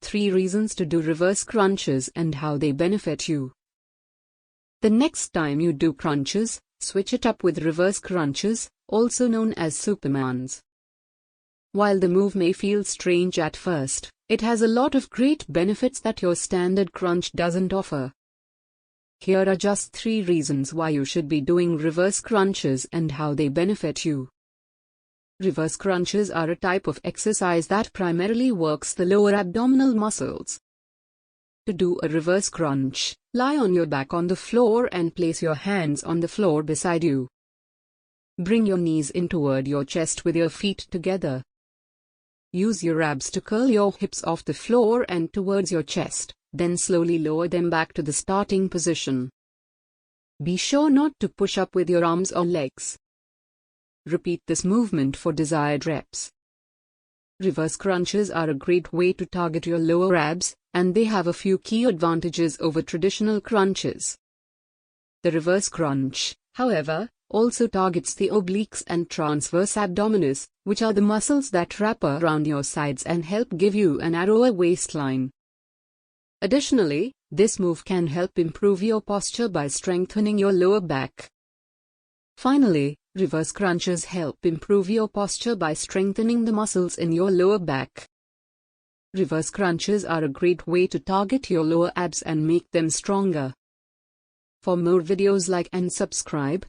3 reasons to do reverse crunches and how they benefit you. The next time you do crunches, switch it up with reverse crunches, also known as Supermans. While the move may feel strange at first, it has a lot of great benefits that your standard crunch doesn't offer. Here are just 3 reasons why you should be doing reverse crunches and how they benefit you. Reverse crunches are a type of exercise that primarily works the lower abdominal muscles. To do a reverse crunch, lie on your back on the floor and place your hands on the floor beside you. Bring your knees in toward your chest with your feet together. Use your abs to curl your hips off the floor and towards your chest, then slowly lower them back to the starting position. Be sure not to push up with your arms or legs. Repeat this movement for desired reps. Reverse crunches are a great way to target your lower abs, and they have a few key advantages over traditional crunches. The reverse crunch, however, also targets the obliques and transverse abdominis, which are the muscles that wrap around your sides and help give you a narrower waistline. Additionally, this move can help improve your posture by strengthening your lower back. Finally, reverse crunches help improve your posture by strengthening the muscles in your lower back. Reverse crunches are a great way to target your lower abs and make them stronger. For more videos, like and subscribe.